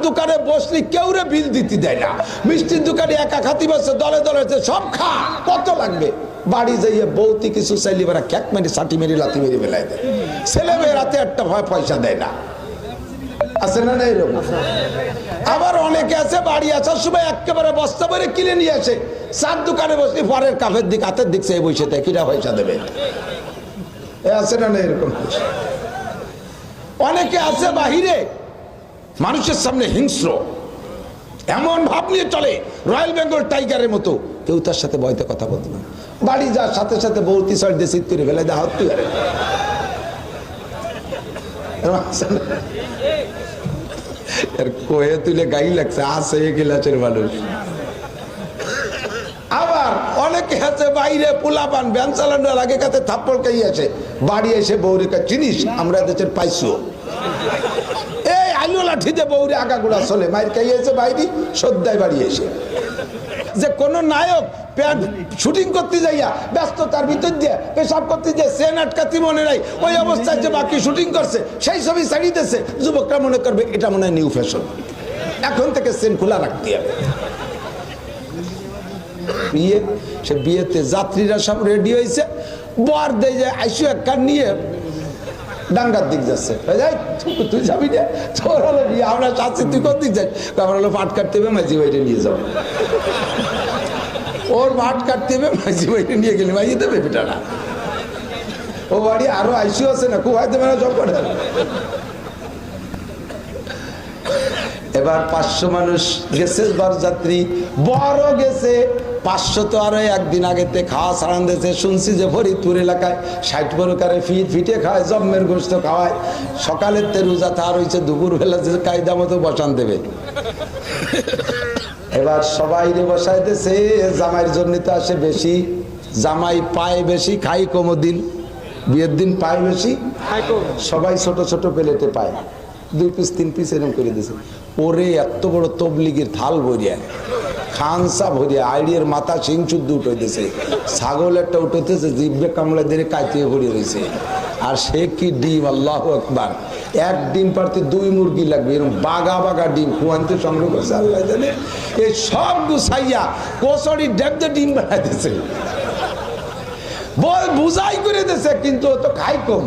দোকানে বসলি কেউ রে বিল দিতে দেয় না, মিষ্টির দোকানে একা খাতি বসে দলে দলে সব খা, কত লাগবে? বাড়ি যাইয়ে বৌতি কিছু চাইলি বেড়া ক্যাক মেরি সাটি মেরি লাথি মেরি বেলায় দেয়। ছেলে মেয়ে রাতে একটা পয়সা দেয় না, আছে না না এরকম? আবার অনেকে আছে বাড়ি আসার সময় একেবারে বস্তা ভরে কিনে নিয়ে আসে, চার দোকানে বসে পরের কাফের দিক হাতের দিক সে বসে দেয়, কিনা পয়সা দেবে? আছে না না এরকম? অনেকে আছে বাহিরে মানুষের সামনে হিংস্র, এমন ভাব নিয়ে চলে রয়্যাল বেঙ্গল টাইগারের মতো, কেউ তার সাথে ভয়তে কথা বলতে না। বাড়ি যাওয়ার সাথে সাথে বৌতি সর দিয়ে শীত করে ফেলে দেওয়া হতে পারে। কোয়ে তুলে গাই লাগছে, আসে গিলাচের মানুষ। আবার অনেকে আছে বাইরে পোলাপান ব্যান চালানোর আগে কাছে থাপ্পড় খাই আছে, বাড়ি এসে বৌরে চিনিস আমরা দেশের পাইছো, এই আলু লাঠিতে বৌরে আগাগুড়া চলে মায়ের খাইয়েছে বাইরে সদ্যায় বাড়ি এসে। যে কোন নায়ক শুটিং করতে যাইয়া ব্যস্ত, তার ভিতর দিয়ে পেশাব করতে যে সেন আটকাতি মনে নাই, ওই অবস্থায় যে বাকি শুটিং করছে সেই ছবি ছাড়িতেছে, যুবকরা মনে করবে এটা মনে হয় নিউ ফ্যাশন, এখন থেকে সেন খোলা রাখতে হবে। বিয়ে, সে বিয়েতে যাত্রীরা সব রেডি হয়েছে, বর দেয় যায় আইসু এক কান নিয়ে ডাঙ্গার দিক যাচ্ছে, তুই যাবি না, তোর হলো বিয়ে, আমরা চাচ্ছি তুই কোন দিক যাই, আমার হলো পাট কাটতে হবে মাঝি বাইরে নিয়ে যাবো, ওর পাট কাটতে হবে মাঝি বাইরে নিয়ে গেলে মাঝি দেবে বেটা না, ও বাড়ি আরো আইসিউ আছে না, খুব হয়তো মানে সব করে। এবার 500 মানুষ গেছে বরযাত্রী, বড় গেছে 500, তো আরো একদিন আগেতে খাওয়া ছাড়ান দিয়েছে। শুনছি যে ফরিদপুর এলাকায় 60 প্রকারে ফিটে খায়, জম্মের গোস্ত খাওয়ায়, সকালের তে রোজা তার হয়েছে, দুপুর বেলা যে কায়দা মতো বসান দেবে। এবার সবাই বসাইতেছে, জামাইয়ের জন্য তো আসে বেশি, জামাই পায় বেশি, খাই কমো দিন, বিয়ের দিন পায় বেশি, সবাই ছোট ছোট প্লেটে পায়, 2 পিস 3 পিস এরকম করে দিয়েছে। ওরে এত বড় তবলিগের থাল ভরিয়া, খানসা ভরিয়া, আইডিয়ার মাথা সিং চুদ্দ উঠেছে, ছাগল একটা উঠেছে, জিভে কামড়া দিয়ে কাইতে ভরিয়ে রয়েছে। আর সে কি ডিম, আল্লাহু আকবার, এক ডিম পারতে 2 মুরগি লাগবে, এরকম বাগা বাগা ডিম খুয়ানতে সংগ্রহ করছে আল্লাহ জানে। এই সব গুছাইয়া কোসড়ি ডেবদে ডিম বানাইতেছে, বল বুঝাই করে দিয়েছে, কিন্তু ও তো খাই কম।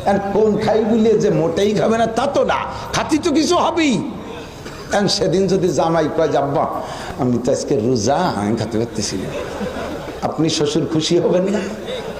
আর কোন খাই বলিয়ে যে মোটেই খাবে না তা তো না, খাতি তো কিছু হবেই। সেদিন যদি জামাই কয় যাব্বা আমি তো আজকে রোজা, আমি খাতে পারতেছি না, আপনি শ্বশুর খুশি হবেন না?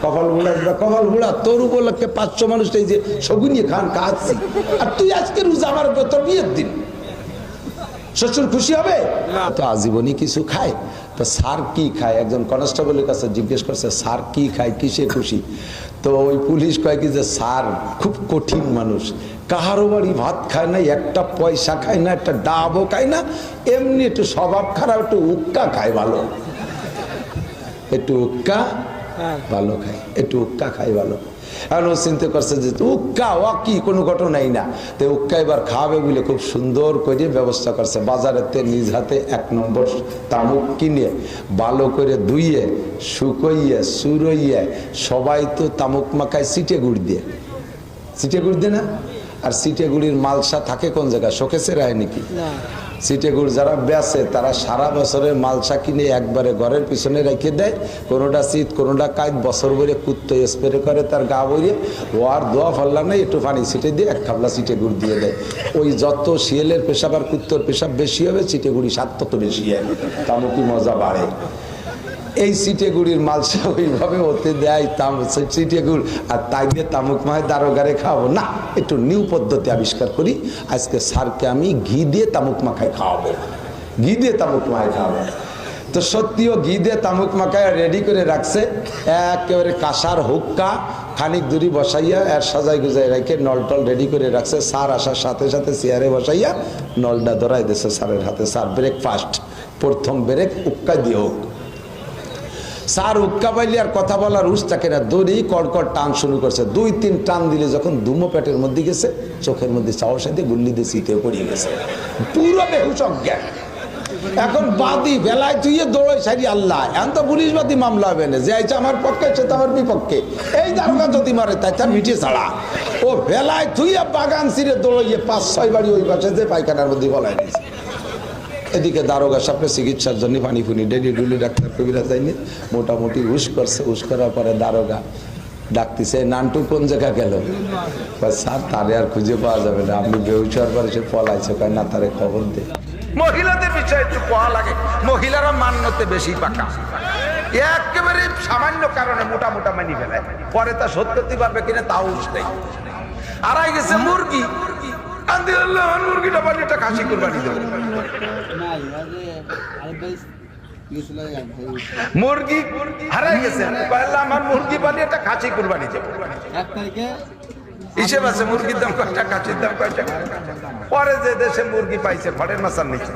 কপাল বুড়া, কপাল বুড়া, তোর উপলক্ষে 500 মানুষ এই যে সগুনিয়ে খান খাচ্ছি, আর তুই আজকে রোজা, আমার তোর বিয়ের দিন, শ্বশুর খুশি হবে? তো আজীবনই কিছু খায়। তো স্যার কি খায়, একজন কনস্টেবলের কাছে জিজ্ঞেস করছে স্যার কি খায়, কিসে খুশি? তো ওই পুলিশ কয় কি যে স্যার খুব কঠিন মানুষ, কাহারো বাড়ি ভাত খায় না, একটা পয়সা খায় না, একটা ডাবও খায় না, এমনি একটু স্বভাব খারাপ, একটু উক্কা খায় ভালো, একটু উক্কা ভালো খায়, একটু উক্কা খায় ভালো। এখন ও চিন্তা করছে যে উক্কা ও কি কোনো ঘটনাই না, তো উক্কা এবার খাওয়াবে বলে খুব সুন্দর করে ব্যবস্থা করছে। বাজারেতে নিজ হাতে 1 নম্বর তামুক কিনে ভালো করে ধুইয়ে শুকইয়ে সুরইয়ে, সবাই তো তামুক মাখায় সিটে গুড় দিয়ে, সিটে গুড় দিয়ে না, আর সিটে গুড়ির মালসা থাকে কোন জায়গায়, শোকেসে রায় নাকি? সিটে গুড় যারা বেচে তারা সারা বছরের মালসা কিনে একবারে ঘরের পিছনে রেখে দেয়, কোনোটা শীত কোনোটা কাইত, বছর ভরে কুত্তো স্প্রে করে তার গা বইয়ে, ও আর দোয়া ফেললাম না, একটু পানি ছিটে দিয়ে 1 খাবলা সিটে গুড় দিয়ে দেয়। ওই যত শিয়ালের পেশাব আর কুত্তোর পেশাব বেশি হবে, সিটে গুড়ি স্বাদ তত বেশি হয়, তামুকি মজা বাড়ে। এই সিটে গুড়ির মালসা ওইভাবে হতে দেয় সিটে গুড়, আর তাই দিয়ে তামুক মায় দারোগারে খাওয়াবো না, একটু নিউ পদ্ধতি আবিষ্কার করি, আজকে স্যারকে আমি ঘি দিয়ে তামুক মাখায় খাওয়াবো, ঘি দিয়ে তামুক মাখায় খাওয়াবো। তো সত্যিও ঘি দিয়ে তামুক মাখায় রেডি করে রাখছে, একেবারে কাঁসার হুক্কা খানিক দূরি বসাইয়া আর সাজাই গুজাই রেখে নলটল রেডি করে রাখছে। স্যার আসার সাথে সাথে চেয়ারে বসাইয়া নলটা ধরাই দিয়েছে স্যারের হাতে, স্যার ব্রেকফাস্ট, প্রথম ব্রেক উক্কা দিয়ে হোক। স্যার উক্কা পাইলে আর কথা বলার হুঁশ থাকে না, দড়ি কড়কড় টান শুরু করছে, 2-3 টান দিলে যখন দুমো পেটের মধ্যে গেছে, চোখের মধ্যে চাওয়ার সাথে গুল্লি দিয়ে সিটে পড়িয়ে গেছে, পুরো বেহুশ অজ্ঞান। এখন বাদী বেলায় তুই দৌড়াই সারি আল্লাহ, এখন তো পুলিশ বাদী মামলা হবে না, যে আইছে আমার পক্ষে সে তো আমার বিপক্ষে, এই দারোগা যদি মারে তাই তার মিটে ছাড়া, ও বেলায় তুই বাগান ছিঁড়ে দৌড়াইয়ে 5-6 বাড়ি ওই পাশে যে পায়খানার মধ্যে বলাই দিয়েছে। এদিকে দারোগা সামনে চিকিৎসার জন্য পানি ফুনি ডেলি ডুলি ডাক্তার কবিরা যায়নি, মোটামুটি হুশ করছে। হুশ করার পরে দারোগা ডাকতেছে, নান্টু কোন জায়গা গেল? স্যার তারে আর খুঁজে পাওয়া যাবে না, আপনি বেহুশ হওয়ার পরে সে পলাইছে, কয় না তারে খবর দে। মহিলাদের বিষয়ে একটু পাওয়া লাগে, মহিলারা মান্যতে বেশি পাকা, একেবারে সামান্য কারণে মোটা মোটা মানি ফেলায়, পরে তা সত্যি পারবে কিনা তাও নেই। আড়াই গেছে মুরগি, মুরগিটা বানিয়ে খাসি কুরবানি দেবো। মুরগি হারাই গেছে, আমার মুরগি বানিয়ে একটা খাসি কুরবানি দেবো। হিসেব আছে মুরগির দাম কয়টা, খাসির দাম কয়টা। পরে যে দেশে মুরগি পাইছে ফটের মাছার নিচে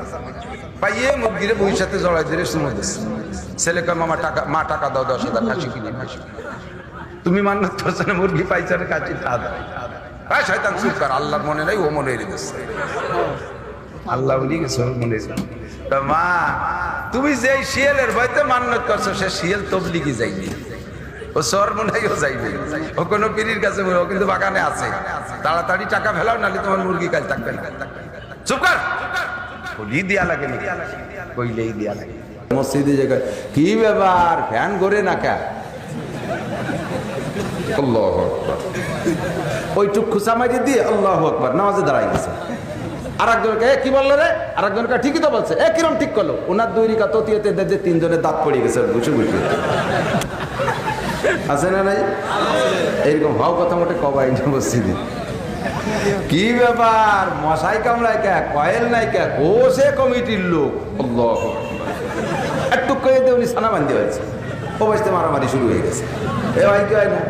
পাইয়ে মুরগিরে বইয়ের সাথে জড়াই দিয়ে সুমো দিচ্ছে। ছেলে কয় মা টাকা দাও 10,000 খাসি কিনে। তুমি মান্যত করছো না, মুরগি পাইছে না, খাসি তা দাও। শয়তান চুপ কর, আল্লাহর মনে নাই, ও মনে রেখেছে। আল্লাহ বলি গেছে মনে। মা তুমি যে শিয়ালের ভয়তে মান্যত করছো, সে শিয়াল তবলিগি যাইনি, ও সর মনে হয় যাইবে, ও কোনো পীরের কাছে, ও কিন্তু বাগানে আছে। তাড়াতাড়ি টাকা ফেলাও, নাহলে তোমার মুরগি কাল থাকবে না। চুপ কর, বলি দিয়া লাগে, কইলেই দিয়া লাগে। মসজিদে জায়গায় কি ব্যাপার, ফ্যান ঘরে না কে? আল্লাহু আকবার, ওইটুক খুশা মারি দিয়ে আল্লাহু আকবার নামাজে দাঁড়াই গেছে। আর একজনকে কি বললো রে, আর একজনকে ঠিকই তো বলছে, কিরম ঠিক করলো? ওনার 2 রিকা ততিয়াতে যে 3 জনের দাঁত পড়ে গেছে বসে বসে। আছে না নাই? এইরকম ভাও কথা মোটে কবাই মসজিদে। কি ব্যাপার, মশাই কামড়ায় কে, কয়েল নাই কে? ও সে কমিটির লোক। আল্লাহু আকবার, একটু করে দিয়ে উনি ছানা বান্ধি হয়েছে, ও বসতে মারামারি শুরু হয়ে গেছে। এ ভাই কি হয় না,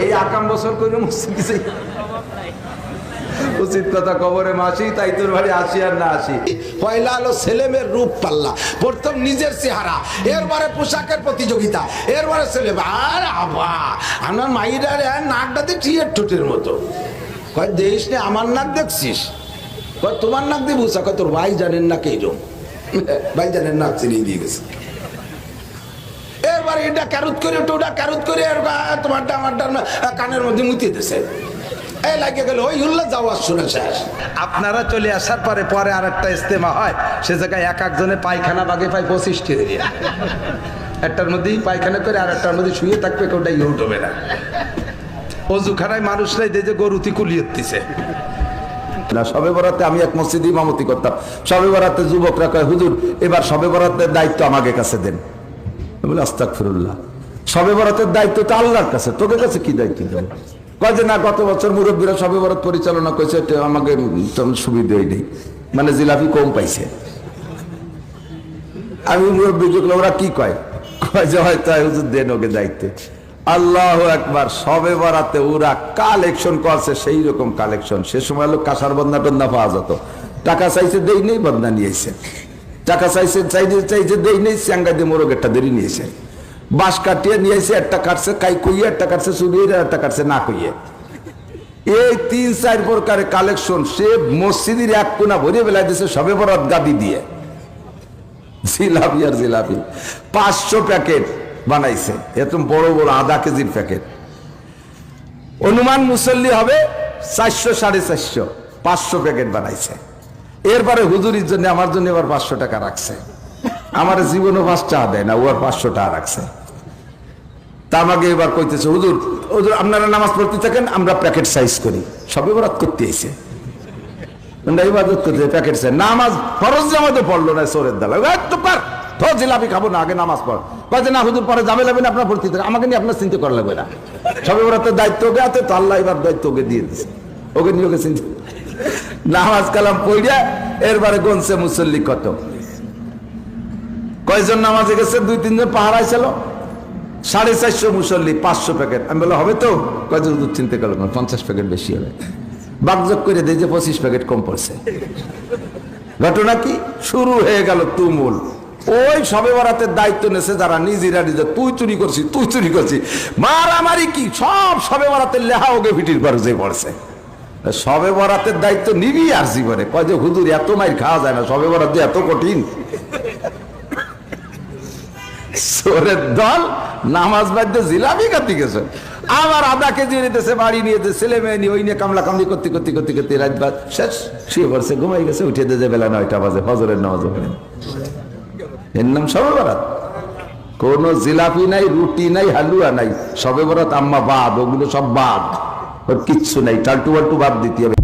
এই আকাম বছর করে মসজিদে উচিত কথা কবরে মাসি, তাই তোর বাড়ি আসি আর না আসি। পয়লা হলো ছেলে মেয়ের রূপ পাল্লা, প্রথম নিজের চেহারা, এরপরে পোশাকের প্রতিযোগিতা, এরপরে ছেলে। আর আবা আমার মাইরা নাকটাতে টিয়ের ঠোঁটের মতো, কয় দেশ নে আমার নাক দেখছিস, কয় তোমার নাক দিয়ে বুঝা, কয় তোর ভাই জানেন না কেইরম, ভাই জানেন নাক চিনিয়ে দিয়ে গেছে। এরপরে এটা ক্যারুত করে ওটা ক্যারুত করে তোমারটা আমারটা কানের মধ্যে মুতিয়ে দিয়েছে। এই লাগে গেল ওই উল্লাহ যাওয়া শুনে শেষ। আপনারা চলে আসার পরে পরে আর একটা ইস্তেমা হয়, সে জায়গায় এক একজনে পায়খানা বাগে পায় 25টি দিয়ে, একটার মধ্যেই পায়খানা করে আর একটার মধ্যে শুয়ে থাকবে, কোনটাই উঠবে না। অজুখানায় মানুষরাই যে গরুতি কুলিয়ে দিচ্ছে না। শবে বরাতে আমি এক মসজিদে ইমামতি করতাম, শবে বরাতে যুবকরা কয় হুজুর এবার শবে বরাতের দায়িত্ব আমাকে কাছে দেন। বলে আস্তাগফিরুল্লাহ, শবে বরাতের দায়িত্ব তো আল্লাহর কাছে, তোকে কাছে কি দায়িত্ব দেব? কয় যে না, গত বছর মুরব্বীরা শবে বরাত পরিচালনা করেছে, আমাকে সুবিধা নেই, মানে জিলাপি কম পাইছে। আমি মুরব্বী দেখলো ওরা কি কয়, কয় যে হয়তো হুজুর দেন ওকে দায়িত্বে। আল্লাহু আকবার, শবে বরাতে ওরা কালেকশন করছে, সেই রকম কালেকশন। সে সময় লোক কাঁসার বন্ধা টন্ধা পাওয়া যেত, টাকা চাইছে দেই নেই, বন্ধা নিয়েছে, টাকা চাইছে চাইছে দেই নেই, চ্যাঙ্গা দিয়ে মোরগ একটা দেরি নিয়েছে, বাঁশ কাটিয়ে নিয়েছে, একটা কাটছে কাই কইয়ে, একটা কাটছে চুলিয়ে, একটা কাটছে না কইয়ে। এই 3-4 প্রকারের কালেকশন সে মসজিদের এক কোনা ভরিয়ে বেলায় দিয়েছে শবে বরাত গাদি দিয়ে, জিলাপি আর জিলাপি 500 প্যাকেট বানাইছে, এত বড় বড় আধা কেজির প্যাকেট। অনুমান মুসল্লি হবে 400-450, 500 প্যাকেট বানাইছে। এরপরে হুজুরির জন্য আমার জন্য এবার 500 টাকা রাখছে, আমার জীবনও 5 টাকা দেয় না, ও আর 500 টাকা রাখছে। তা আমাকে এবার কইতেছে হুজুর হুজুর আপনারা নামাজ পড়তে থাকেন, আমরা প্যাকেট সাইজ করি। সবে বরাত করতে এসে ইবাদত করতে প্যাকেট সাইজ, নামাজ ফরজ জামাতে পড়লো না, সোরের দালা তো পার তো জিলাপি খাবো না, আগে নামাজ পড়। কয়েছে না হুজুর পরে যাবে লাগবে না, আপনার পড়তে থাকে, আমাকে নিয়ে আপনার চিন্তা করা লাগবে না। সবে বরাতের দায়িত্ব ওকে আছে তো, আল্লাহ এবার দায়িত্ব ওকে দিয়ে দিচ্ছে, ওকে নিয়ে ওকে চিন্তা। নামাজ কালাম পড়িয়া এরবারে গনছে মুসল্লি কত, কয়জন নামাজে গেছে, 2-3 জন পাহারায় ছিল, 450 মুসল্লি, 500 প্যাকেট। আমি বলে হবে তো, কয়জন চিন্তা করলাম 50 প্যাকেট বেশি হবে, বাকযোগ করে দিয়ে যে 25 প্যাকেট কম পড়ছে। ঘটনা কি শুরু হয়ে গেল তুমুল। ওই শবে বরাতের দায়িত্ব নেছে যারা, নিজেরা নিজে তুই চুরি করছিস, তুই চুরি করছিস, মারামারি কি সব শবে বরাতের লেহা ওকে ভিটির পর যে পড়ছে। শবে বরাতের দায়িত্ব নিবি আর জীবনে, কয় যে হুজুর এত মাইর খাওয়া যায় না, শবে বরাত এত কঠিন। চোরের দল নামাজ বাদ্যে জিলাপি খাতে গেছে, আবার আধা কেজি নিতেছে বাড়ি নিয়েছে, ছেলে মেয়ে নিয়ে ওই নিয়ে কামলা কামলি করতে করতে করতে করতে রাত বাদ শেষ, শুয়ে পড়ছে, ঘুমাই গেছে, উঠে দিয়ে বেলা 9টা বাজে, ফজরের নামাজ পড়ে। এর নাম শবে বরাত? কোন জিলাপি নাই, রুটি নাই, হালুয়া নাই, শবে বরাত আম্মা বাদ, ওগুলো সব বাদ, ওর কিচ্ছু নাই, টালটু বাল্টু বাদ দিতে হবে।